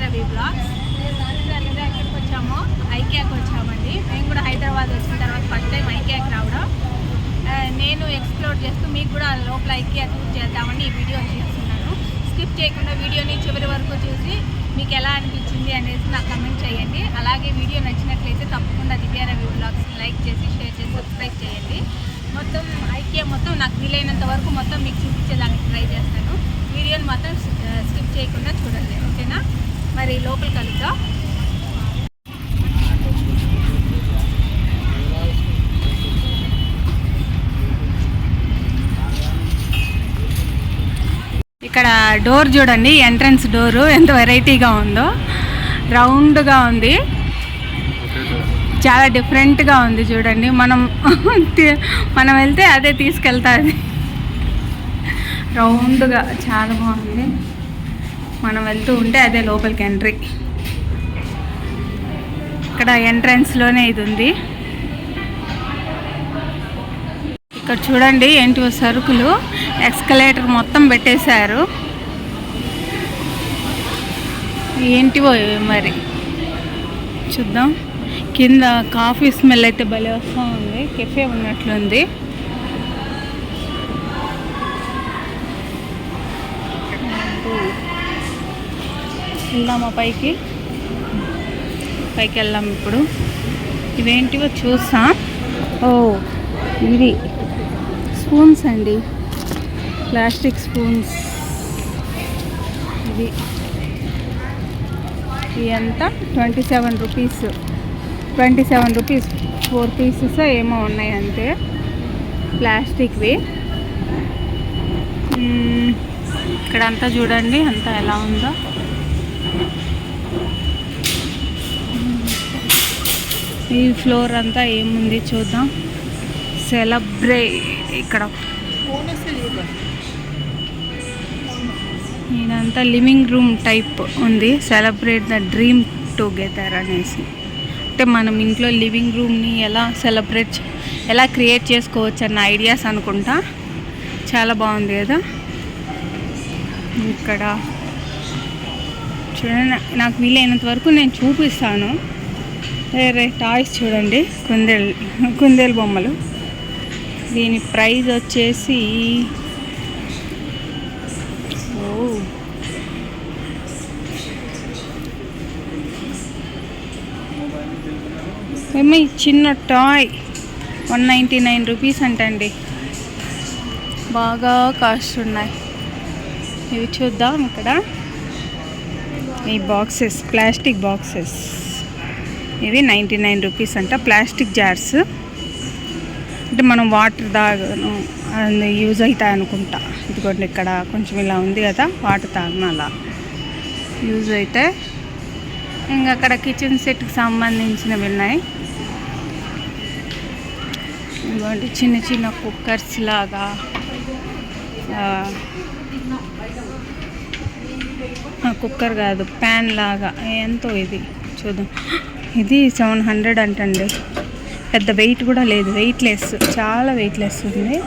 Ravi blogs. ఎక్కడికి వచ్చామో ఐకియాకి వచ్చామండి. మేము కూడా హైదరాబాద్ వచ్చిన తర్వాత ఫస్ట్ టైం ఐకియాకి రావడం. నేను ఎక్స్ప్లోర్ చేస్తూ మీకు కూడా లోపల ఐకియా టూర్ చేద్దామని ఈ వీడియో చేస్తున్నాను. స్కిప్ చేయకుండా వీడియోని చివరి వరకు చూసి మీకు ఎలా అనిపించింది అనేది నాకు కమెంట్ చేయండి. అలాగే వీడియో నచ్చినట్లయితే తప్పకుండా దివ్య రవి బ్లాగ్స్ని లైక్ చేసి షేర్ చేసి సబ్స్క్రైబ్ చేయండి. మొత్తం ఐకియా మొత్తం నాకు వీలైనంత వరకు మొత్తం మీకు చూపించేదానికి ట్రై చేస్తాను. వీడియోని మాత్రం స్కిప్ చేయకుండా చూడండి, ఓకేనా? మరి లోపల కలుద్దాం. ఇక్కడ డోర్ చూడండి, ఎంట్రన్స్ డోరు ఎంత వెరైటీగా ఉందో. రౌండ్గా ఉంది, చాలా డిఫరెంట్గా ఉంది చూడండి. మనం వెళ్తే అదే తీసుకెళ్తుంది. రౌండ్గా చాలా బాగుంది. మనం వెళ్తూ ఉంటే అదే లోపలికి ఎంట్రీ. ఇక్కడ ఎంట్రన్స్లోనే ఇది ఉంది. ఇక్కడ చూడండి ఏంటివో సరుకులు, ఎక్స్కలేటర్ మొత్తం పెట్టేశారు. ఏంటివో మరి చూద్దాం. కింద కాఫీ స్మెల్ అయితే భలే వస్తూ ఉంది. కెఫే ఉన్నట్లుంది. వెళ్దామా పైకి వెళ్దాం ఇప్పుడు. ఇవేంటివో చూసా. ఓ ఇది స్పూన్స్ అండి, ప్లాస్టిక్ స్పూన్స్. ఇది ఎంత 27 రూపీస్. 27 రూపీస్ 4 పీసెస్ ఏమో ఉన్నాయి అంతే, ప్లాస్టిక్వి. ఇక్కడ అంతా చూడండి అంతా ఎలా ఉందో. ఈ ఫ్లోర్ అంతా ఏముంది చూద్దాం. సెలబ్రేట్ ఇక్కడ ఇదంతా లివింగ్ రూమ్ టైప్ ఉంది. సెలబ్రేట్ ద డ్రీమ్ టుగెదర్ అనేసి, అంటే మనం ఇంట్లో లివింగ్ రూమ్ని ఎలా క్రియేట్ చేసుకోవచ్చు అన్న ఐడియాస్ అనుకుంటా. చాలా బాగుంది కదా. ఇక్కడ చూడండి, నాకు వీలైనంత వరకు నేను చూపిస్తాను. వేరే టాయ్స్ చూడండి, కుందేలు బొమ్మలు. దీని ప్రైస్ వచ్చేసి ఏమో ఈ చిన్న టాయ్ 199 రూపీస్ అంటండి. బాగా కాస్ట్ ఉన్నాయి. ఇవి చూద్దాం. ఇక్కడ ఈ బాక్సెస్, ప్లాస్టిక్ బాక్సెస్, ఇవి 99 రూపీస్ అంట. ప్లాస్టిక్ జార్స్, అంటే మనం వాటర్ తాగను అది యూజ్ అవుతాయి అనుకుంటా. ఇదిగోండి ఇక్కడ కొంచెం ఇలా ఉంది కదా, వాటర్ తాగను అలా యూజ్ అవుతాయి. ఇంకా అక్కడ కిచెన్ సెట్కి సంబంధించినవి ఉన్నాయి. ఇదిగోండి చిన్న చిన్న కుక్కర్స్ లాగా, కుక్కర్ కాదు ప్యాన్ లాగా. ఎంతో ఇది చూద్దాం. ఇది 700 అంటండి. పెద్ద వెయిట్ కూడా లేదు, వెయిట్లెస్, చాలా వెయిట్లెస్ ఉంది.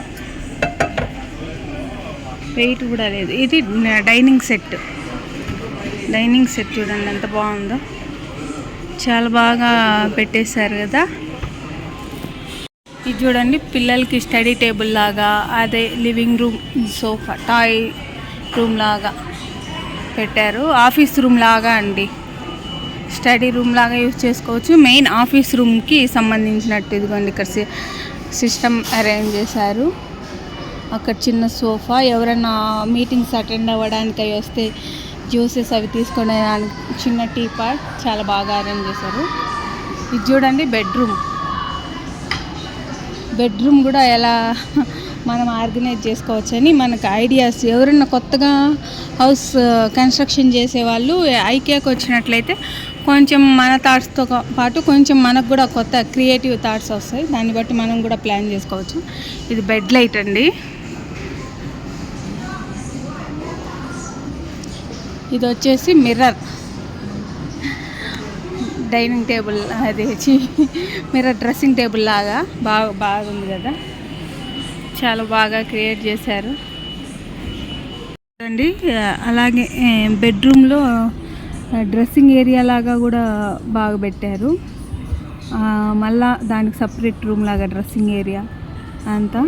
వెయిట్ కూడా లేదు. ఇది డైనింగ్ సెట్ చూడండి ఎంత బాగుందో. చాలా బాగా పెట్టేశారు కదా. ఇది చూడండి పిల్లలకి స్టడీ టేబుల్ లాగా, అదే living room sofa toy room లాగా పెట్టారు. ఆఫీస్ రూమ్ లాగా అండి, స్టడీ రూమ్ లాగా యూజ్ చేసుకోవచ్చు. మెయిన్ ఆఫీస్ రూమ్కి సంబంధించినట్టు. ఇదిగోండి ఇక్కడ సిస్టమ్ అరేంజ్ చేశారు. అక్కడ చిన్న సోఫా, ఎవరైనా మీటింగ్స్ అటెండ్ అవ్వడానికి అవి వస్తే జ్యూసెస్ అవి తీసుకునేదానికి చిన్న టీ పాట్ చాలా బాగా అరేంజ్ చేశారు. ఇది చూడండి బెడ్రూమ్ కూడా ఎలా మనం ఆర్గనైజ్ చేసుకోవచ్చని మనకు ఐడియాస్. ఎవరైనా కొత్తగా హౌస్ కన్స్ట్రక్షన్ చేసేవాళ్ళు ఐకియాకి వచ్చినట్లయితే కొంచెం మన థాట్స్తో పాటు కొంచెం మనకు కూడా కొత్త క్రియేటివ్ థాట్స్ వస్తాయి. దాన్ని బట్టి మనం కూడా ప్లాన్ చేసుకోవచ్చు. ఇది బెడ్ లైట్ అండి. ఇది వచ్చేసి మిర్రర్, డైనింగ్ టేబుల్, అది మిర్రర్ డ్రెస్సింగ్ టేబుల్ లాగా బాగుంది కదా. చాలా బాగా క్రియేట్ చేశారు. చూడండి అలాగే బెడ్రూమ్లో డ్రెస్సింగ్ ఏరియా లాగా కూడా బాగా పెట్టారు. మళ్ళా దానికి సపరేట్ రూమ్ లాగా డ్రెస్సింగ్ ఏరియా అంతా.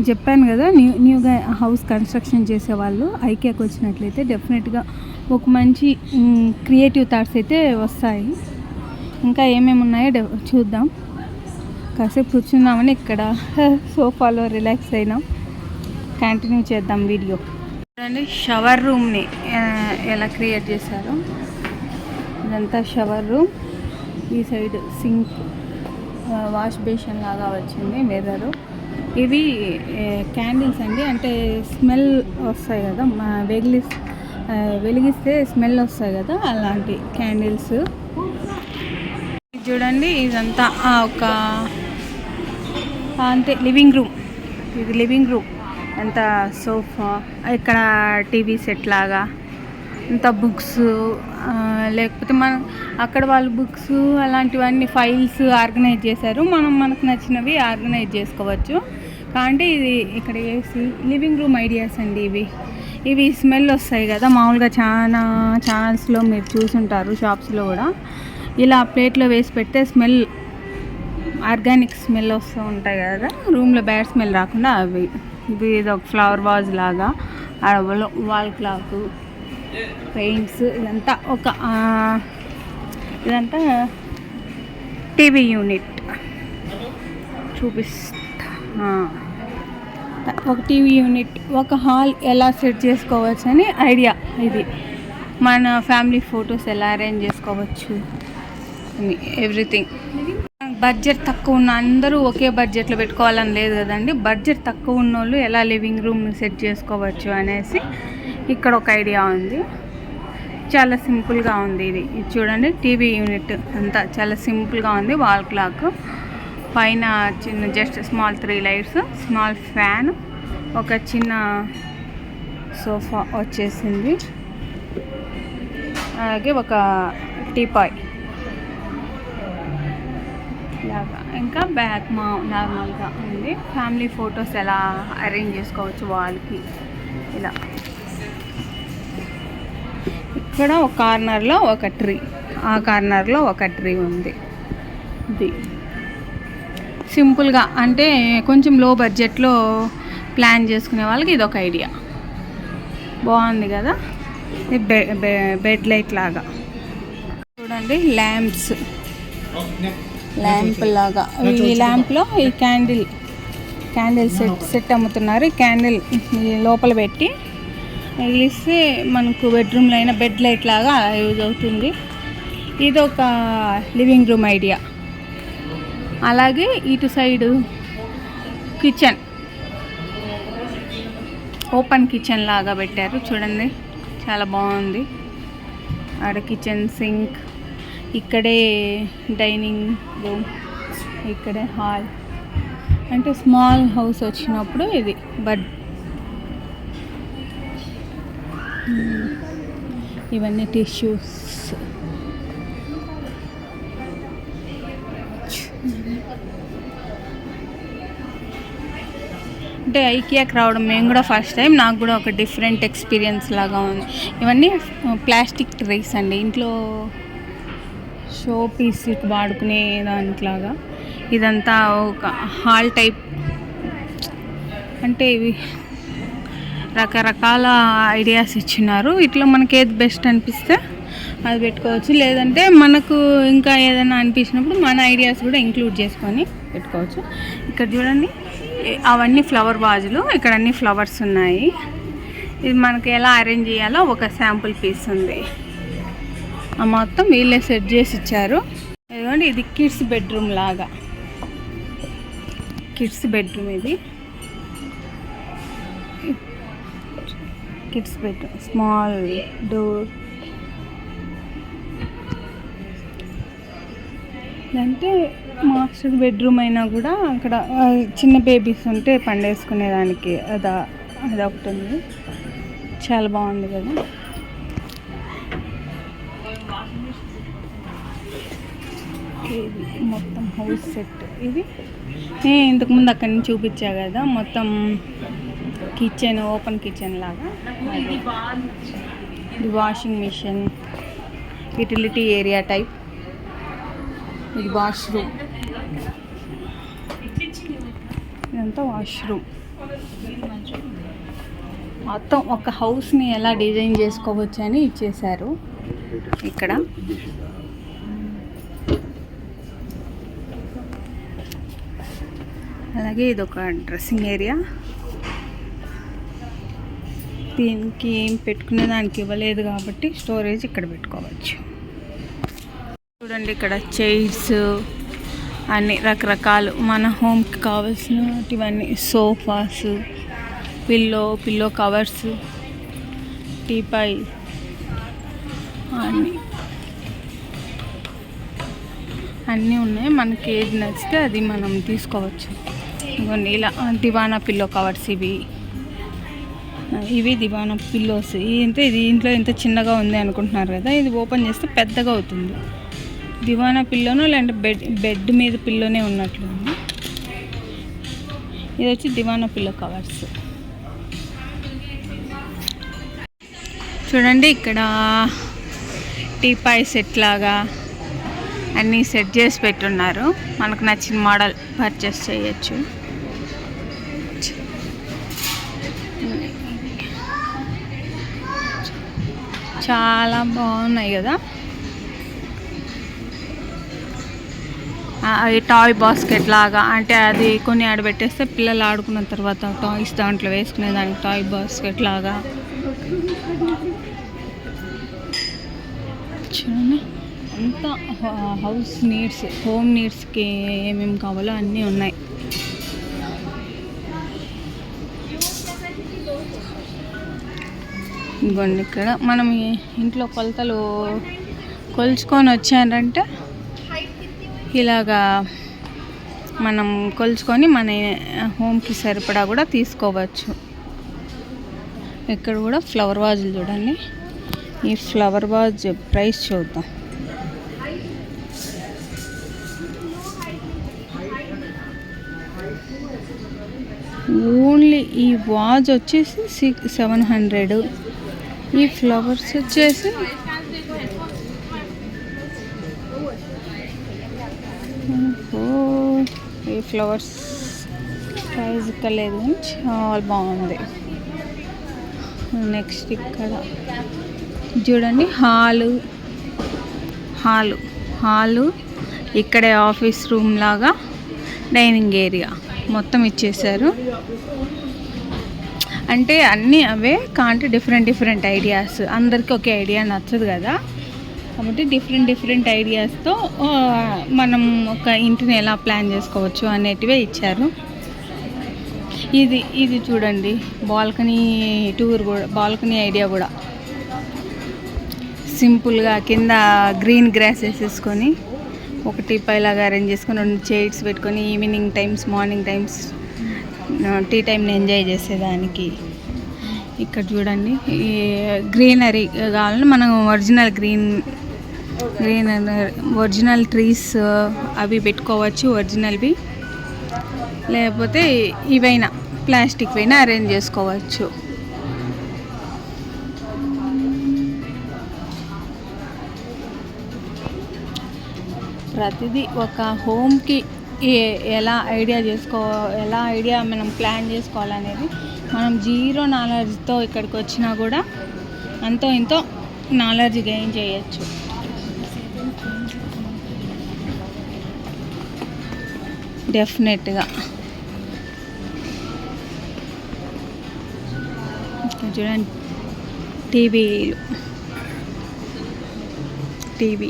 చెప్పాను కదా, న్యూగా హౌస్ కన్స్ట్రక్షన్ చేసేవాళ్ళు ఐకియాకి వచ్చినట్లయితే డెఫినెట్గా ఒక మంచి క్రియేటివ్ థాట్స్ అయితే వస్తాయి. ఇంకా ఏమేమి ఉన్నాయో చూద్దాం. కాసేపు కూర్చున్నామని ఇక్కడ సోఫాలో రిలాక్స్ అయినాం. కంటిన్యూ చేద్దాం వీడియో. చూడండి షవర్ రూమ్ని ఎలా క్రియేట్ చేశారో. ఇదంతా షవర్ రూమ్. ఈ సైడ్ సింక్, వాష్ బేషన్ లాగా వచ్చింది, మిర్రరు. ఇవి క్యాండిల్స్ అండి, అంటే స్మెల్ వస్తాయి కదా, వెలిగిస్తే స్మెల్ వస్తాయి కదా, అలాంటి క్యాండిల్స్. చూడండి ఇదంతా ఒక అంతే లివింగ్ రూమ్. ఇది లివింగ్ రూమ్. అంత సోఫా, ఇక్కడ టీవీ సెట్ లాగా, అంత బుక్స్, లేకపోతే మనం అక్కడ వాళ్ళు బుక్స్ అలాంటివన్నీ ఫైల్స్ ఆర్గనైజ్ చేశారు. మనకు నచ్చినవి ఆర్గనైజ్ చేసుకోవచ్చు. కాబట్టి ఇది ఇక్కడ వేసి లివింగ్ రూమ్ ఐడియాస్ అండి ఇవి స్మెల్ వస్తాయి కదా, మామూలుగా చాలా ఛానల్స్లో మీరు చూసుంటారు, షాప్స్లో కూడా. ఇలా ప్లేట్లో వేసి పెడితే స్మెల్, ఆర్గానిక్ స్మెల్ వస్తూ ఉంటాయి కదా, రూమ్లో బ్యాడ్ స్మెల్ రాకుండా అవి. ఇది ఒక ఫ్లవర్ వాజ్ లాగా, వాల్ క్లాక్, పెయింట్స్, ఇదంతా టీవీ యూనిట్ చూపిస్తా. ఒక టీవీ యూనిట్, ఒక హాల్ ఎలా సెట్ చేసుకోవచ్చు అని ఐడియా. ఇది మన ఫ్యామిలీ ఫొటోస్ ఎలా అరేంజ్ చేసుకోవచ్చు, ఎవ్రీథింగ్. బడ్జెట్ తక్కువ ఉన్న అందరూ ఒకే బడ్జెట్లో పెట్టుకోవాలని లేదు కదండి. బడ్జెట్ తక్కువ ఉన్న వాళ్ళు ఎలా లివింగ్ రూమ్ని సెట్ చేసుకోవచ్చు అనేసి ఇక్కడ ఒక ఐడియా ఉంది. చాలా సింపుల్గా ఉంది. ఇది చూడండి, టీవీ యూనిట్ అంతా చాలా సింపుల్గా ఉంది. వాల్ క్లాక్, పైన చిన్న just small 3 lights, small fan, ఒక చిన్న సోఫా వచ్చేసింది, అలాగే ఒక టీపాయ్ లాగా, ఇంకా బ్యాక్ నార్మల్గా ఉంది. ఫ్యామిలీ ఫొటోస్ ఎలా అరేంజ్ చేసుకోవచ్చు వాల్కి ఇలా. ఇక్కడ ఒక కార్నర్లో ఒక ట్రీ, ఆ కార్నర్లో ఒక ట్రీ ఉంది. ఇది సింపుల్గా, అంటే కొంచెం లో బడ్జెట్లో ప్లాన్ చేసుకునే వాళ్ళకి ఇది ఒక ఐడియా. బాగుంది కదా. బెడ్ లైట్ లాగా చూడండి, ల్యాంప్స్, ల్యాంప్ లాగా. ఈ ల్యాంప్లో ఈ క్యాండిల్ సెట్ అమ్ముతున్నారు. ఈ క్యాండిల్ లోపల పెట్టి వెలిగిస్తే మనకు బెడ్రూమ్లో అయినా బెడ్ లైట్ లాగా యూజ్ అవుతుంది. ఇది ఒక లివింగ్ రూమ్ ఐడియా. అలాగే ఇటు సైడు కిచెన్, ఓపెన్ కిచెన్ లాగా పెట్టారు చూడండి, చాలా బాగుంది. ఆడ కిచెన్, సింక్, ఇక్కడే డైనింగ్ రూమ్, ఇక్కడే హాల్. అంటే స్మాల్ హౌస్ వచ్చినప్పుడు ఇది ఇవన్నీ టిష్యూస్. అంటే ఐకియాకి రావడం మేము కూడా ఫస్ట్ టైం. నాకు కూడా ఒక డిఫరెంట్ ఎక్స్పీరియన్స్ లాగా ఉంది. ఇవన్నీ ప్లాస్టిక్ ట్రేస్ అండి, ఇంట్లో షో పీస్కి వాడుకునే దానిలాగా. ఇదంతా ఒక హాల్ టైప్. అంటే ఇవి రకరకాల ఐడియాస్ ఇచ్చినారు. ఇట్లా మనకి ఏది బెస్ట్ అనిపిస్తే అది పెట్టుకోవచ్చు. లేదంటే మనకు ఇంకా ఏదైనా అనిపించినప్పుడు మన ఐడియాస్ కూడా ఇంక్లూడ్ చేసుకొని పెట్టుకోవచ్చు. ఇక్కడ చూడండి, అవన్నీ ఫ్లవర్ వాజులు, ఇక్కడ అన్ని ఫ్లవర్స్ ఉన్నాయి. ఇది మనకి ఎలా అరేంజ్ చేయాలో ఒక శాంపుల్ పీస్ ఉంది. మొత్తం వీళ్ళే సెట్ చేసి ఇచ్చారు. ఇదిగోండి, ఇది కిడ్స్ బెడ్రూమ్ లాగా. కిడ్స్ బెడ్రూమ్ ఇది. Kids bedroom, small door. అంటే మాస్టర్ బెడ్రూమ్ అయినా కూడా అక్కడ చిన్న బేబీస్ ఉంటే పండేసుకునేదానికి అదొకటి ఉంది. చాలా బాగుంది కదా. ఇది మొత్తం హౌస్ సెట్. ఇది ఇంతకుముందు అక్కడి నుంచి చూపించా కదా, మొత్తం కిచెన్, ఓపెన్ కిచెన్ లాగా. ఇది washing machine, utility area type. ఇది వాష్రూమ్, ఇదంతా వాష్రూమ్. మొత్తం ఒక హౌస్ని ఎలా డిజైన్ చేసుకోవచ్చు అని ఇచ్చేశారు ఇక్కడ. అలాగే ఇది ఒక డ్రెస్సింగ్ ఏరియా. దీనికి ఏం పెట్టుకునే దానికి ఇవ్వలేదు కాబట్టి స్టోరేజ్ ఇక్కడ పెట్టుకోవచ్చు. చూడండి ఇక్కడ చైర్స్ అన్ని రకరకాలు మన హోమ్కి కావాల్సినటివన్నీ, సోఫాస్, పిల్లో కవర్స్, టీపాయ్ అన్నీ ఉన్నాయి. మనకి ఏది నచ్చితే అది మనం తీసుకోవచ్చు. ఇవన్నీ ఇలా దివానా పిల్లో కవర్స్, ఇవి దివానా పిల్లోస్. ఇది ఇంట్లో ఇంత చిన్నగా ఉంది అనుకుంటున్నారు కదా, ఇది ఓపెన్ చేస్తే పెద్దగా అవుతుంది. దివానా పిల్లోనో లేదంటే బెడ్ మీద పిల్లోనే ఉన్నట్లుంది. ఇది వచ్చి దివానా పిల్లో కవర్స్. చూడండి ఇక్కడ టీపాయ్ సెట్ లాగా అన్నీ సెట్ చేసి పెట్టున్నారు. మనకు నచ్చిన మోడల్ పర్చేస్ చేయొచ్చు. చాలా బాగున్నాయి కదా. అవి టాయ్ బాస్కెట్ లాగా, అంటే అది కొన్ని ఆడబెట్టేస్తే పిల్లలు ఆడుకున్న తర్వాత టాయ్స్ దాంట్లో వేసుకునే దానికి టాయ్ బాస్కెట్ లాగా. చూడండి అంతా హౌస్ నీడ్స్, హోమ్ నీడ్స్కి ఏమేమి కావాలో అన్నీ ఉన్నాయి. ఇదిగోండి ఇక్కడ మనం ఇంట్లో కొలతలు కొలుచుకొని వచ్చారంటే ఇలాగా మనం కొలుచుకొని మన హోమ్కి సరిపడా కూడా తీసుకోవచ్చు. ఇక్కడ కూడా ఫ్లవర్ వాజులు చూడండి. ఈ ఫ్లవర్ వాజ్ ప్రైస్ చూద్దాం. ఓన్లీ ఈ వాజ్ వచ్చేసి 700. ఈ ఫ్లవర్స్ వచ్చేసి ఈ ఫ్లవర్స్ ప్రైజ్ లేదు కానీ చాలా బాగుంది. నెక్స్ట్ ఇక్కడ చూడండి హాలు ఇక్కడే ఆఫీస్ రూమ్ లాగా డైనింగ్ ఏరియా మొత్తం ఇచ్చేసారు. అంటే అన్నీ అవే కాంటే డిఫరెంట్ ఐడియాస్. అందరికీ ఒకే ఐడియా నచ్చదు కదా, కాబట్టి డిఫరెంట్ ఐడియాస్తో మనం ఒక ఇంటిని ఎలా ప్లాన్ చేసుకోవచ్చు అనేటివే ఇచ్చారు. ఇది చూడండి బాల్కనీ టూర్ కూడా, బాల్కనీ ఐడియా కూడా సింపుల్గా కింద గ్రీన్ గ్రాస్ వేసేసుకొని ఒక టీపాయ్లాగా అరేంజ్ చేసుకొని 2 చైర్స్ పెట్టుకొని evening times, morning times tea టైంని ఎంజాయ్ చేసేదానికి. ఇక్కడ చూడండి ఈ గ్రీనరీ కావాలంటే మనం ఒరిజినల్ ట్రీస్ అవి పెట్టుకోవచ్చు, ఒరిజినల్వి. లేకపోతే ఇవైనా ప్లాస్టిక్ పైన అరేంజ్ చేసుకోవచ్చు. ప్రతిదీ ఒక హోమ్కి ఎలా ఐడియా మనం ప్లాన్ చేసుకోవాలనేది మనం జీరో నాలెడ్జ్తో ఇక్కడికి వచ్చినా కూడా అంతో ఇంతో నాలెడ్జ్ గెయిన్ చేయొచ్చు. డెఫినెట్గా చూడండి టీవీ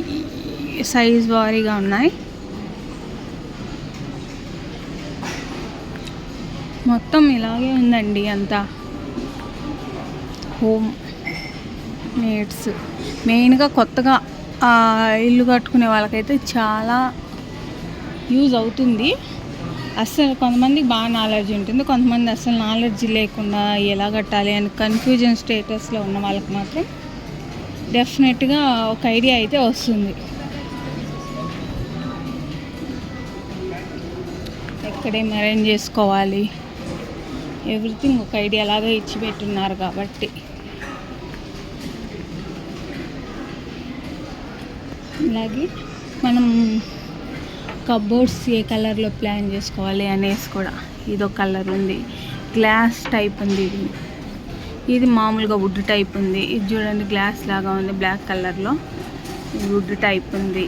సైజ్ వారీగా ఉన్నాయి. మొత్తం ఇలాగే ఉందండి అంతా హోమ్ నీడ్స్. మెయిన్గా కొత్తగా ఇల్లు కట్టుకునే వాళ్ళకైతే చాలా యూజ్ అవుతుంది. అస్సలు కొంతమందికి బాగా నాలెడ్జ్ ఉంటుంది, కొంతమంది అస్సలు నాలెడ్జ్ లేకుండా ఎలా కట్టాలి అని కన్ఫ్యూజన్ స్టేటస్లో ఉన్న వాళ్ళకి మాత్రం డెఫినెట్గా ఒక ఐడియా అయితే వస్తుంది. ఎక్కడేం అరేంజ్ చేసుకోవాలి, ఎవ్రీథింగ్ ఒక ఐడియా లాగా ఇచ్చి పెట్టున్నారు కాబట్టి అలాగే మనం కబోర్డ్స్ ఏ కలర్లో ప్లాన్ చేసుకోవాలి అనేసి కూడా ఇదొక కలర్ ఉంది, గ్లాస్ టైప్ ఉంది, ఇది మామూలుగా వుడ్ టైప్ ఉంది, ఇది చూడండి గ్లాస్ లాగా ఉంది బ్లాక్ కలర్లో, వుడ్ టైప్ ఉంది,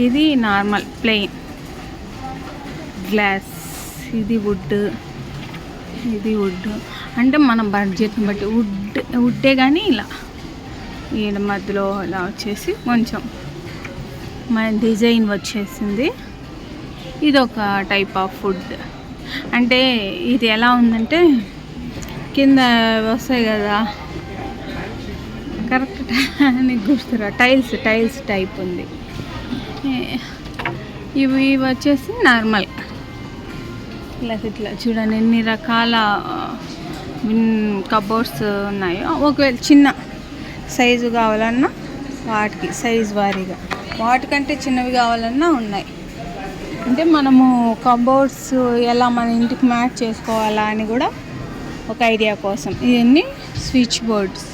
ఇది నార్మల్ ప్లెయిన్ గ్లాస్, ఇది వుడ్, ఇది వుడ్. అంటే మన బడ్జెట్ని బట్టి వుడ్డే కానీ ఇలా ఈడ మధ్యలో ఇలా వచ్చేసి కొంచెం మన డిజైన్ వచ్చేసింది. ఇది ఒక టైప్ ఆఫ్ వుడ్. అంటే ఇది ఎలా ఉందంటే కింద వస్తాయి కదా, కరెక్ట్ నీకు గుర్తురా, టైల్స్ టైప్ ఉంది. ఇవి వచ్చేసి నార్మల్ ఇట్లా చూడండి ఎన్ని రకాల కబోర్డ్స్ ఉన్నాయో. ఒకవేళ చిన్న సైజు కావాలన్నా వాటికి సైజు వారీగా, వాటికంటే చిన్నవి కావాలన్నా ఉన్నాయి. అంటే మనము కబోర్డ్స్ ఎలా మన ఇంటికి మ్యాచ్ చేసుకోవాలా అని కూడా ఒక ఐడియా కోసం. ఇవన్నీ స్విచ్ బోర్డ్స్.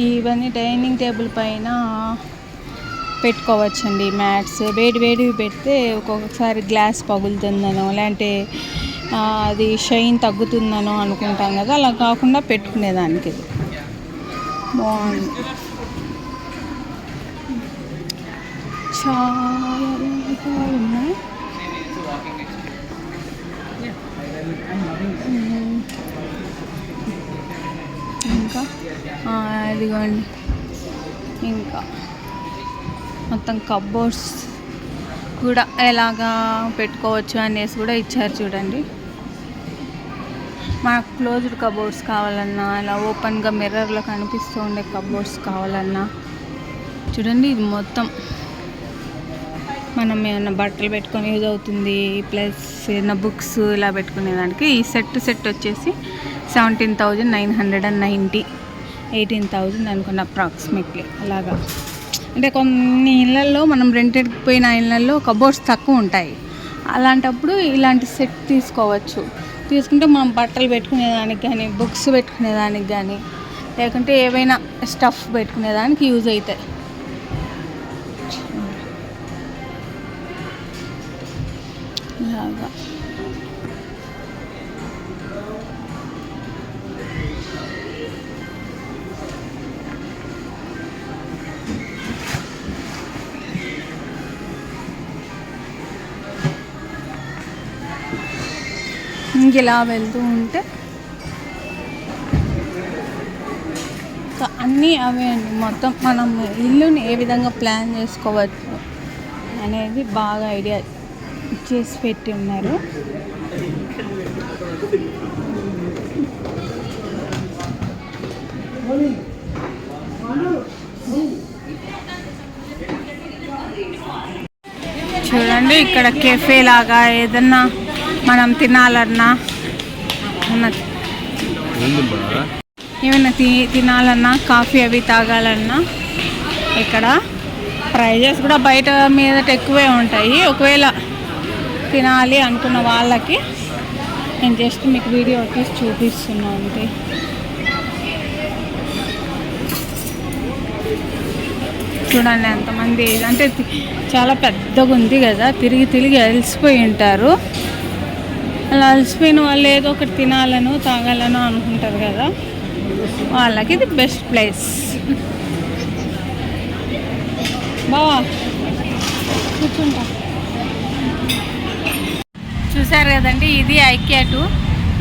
ఇవన్నీ డైనింగ్ టేబుల్ పైన పెట్టుకోవచ్చండి మ్యాట్స్. వేడివి పెడితే ఒక్కొక్కసారి గ్లాస్ పగులుతుందనో లేదంటే అది షైన్ తగ్గుతుందనో అనుకుంటాం కదా, అలా కాకుండా పెట్టుకునేదానికి ఇది బాగుంది. చాలా ఉన్నాయి. ఇంకా ఇదిగోండి, ఇంకా మొత్తం కబోర్డ్స్ కూడా ఎలాగా పెట్టుకోవచ్చు అనేసి కూడా ఇచ్చారు చూడండి. మనకు క్లోజ్డ్ కబోర్డ్స్ కావాలన్నా, ఇలా ఓపెన్గా మిర్రర్లో కనిపిస్తూ ఉండే కబోర్డ్స్ కావాలన్నా చూడండి. ఇది మొత్తం మనం ఏమైనా బట్టలు పెట్టుకొని యూజ్ అవుతుంది, ప్లస్ ఏమైనా బుక్స్ ఇలా పెట్టుకునేదానికి. ఈ సెట్ వచ్చేసి 17,990, 18,000 అనుకున్న అప్రాక్సిమేట్లీ అలాగా. అంటే కొన్ని ఇళ్ళల్లో మనం రెంటెడ్కి పోయిన ఇళ్ళల్లో కబోర్డ్స్ తక్కువ ఉంటాయి. అలాంటప్పుడు ఇలాంటి సెట్ తీసుకోవచ్చు. తీసుకుంటే మనం బట్టలు పెట్టుకునేదానికి కానీ, బుక్స్ పెట్టుకునేదానికి కానీ, లేకుంటే ఏవైనా స్టఫ్ పెట్టుకునేదానికి యూజ్ అవుతాయి. ఇలాగా ఇలా వెళ్తూ ఉంటే అన్నీ అవే అండి. మొత్తం మనం ఇల్లుని ఏ విధంగా ప్లాన్ చేసుకోవచ్చు అనేది బాగా ఐడియా చేసి పెట్టి ఉన్నారు. చూడండి ఇక్కడ కెఫే లాగా ఏదన్నా మనం తినాలన్నా, ఏమైనా తినాలన్నా, కాఫీ అవి తాగాలన్నా ఇక్కడ ప్రైజెస్ కూడా బయట మీదట ఎక్కువే ఉంటాయి. ఒకవేళ తినాలి అనుకున్న వాళ్ళకి నేను జస్ట్ మీకు వీడియో తీసి చూపిస్తున్నాను అంతే. చూడండి ఎంతమంది, అంటే చాలా పెద్దగా ఉంది కదా, తిరిగి అలసిపోయి ఉంటారు. అలా అలసిపోయిన వాళ్ళు ఏదో ఒకటి తినాలను తాగాలను అనుకుంటారు కదా, వాళ్ళకి ఇది బెస్ట్ ప్లేస్. బావా కూర్చుంటా. చూసారు కదండి, ఇది IKEA 2.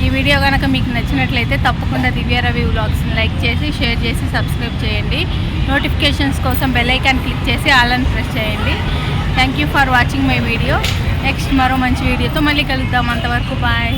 ఈ వీడియో కనుక మీకు నచ్చినట్లయితే తప్పకుండా దివ్య రవి వ్లాగ్స్ని లైక్ చేసి, షేర్ చేసి, సబ్స్క్రైబ్ చేయండి. నోటిఫికేషన్స్ కోసం బెల్ ఐకాన్ క్లిక్ చేసి ఆల్ అని ప్రెస్ చేయండి. Thank you for watching my video. Next మరో మంచి వీడియోతో మళ్ళీ కలుద్దాం. అంతవరకు బాయ్.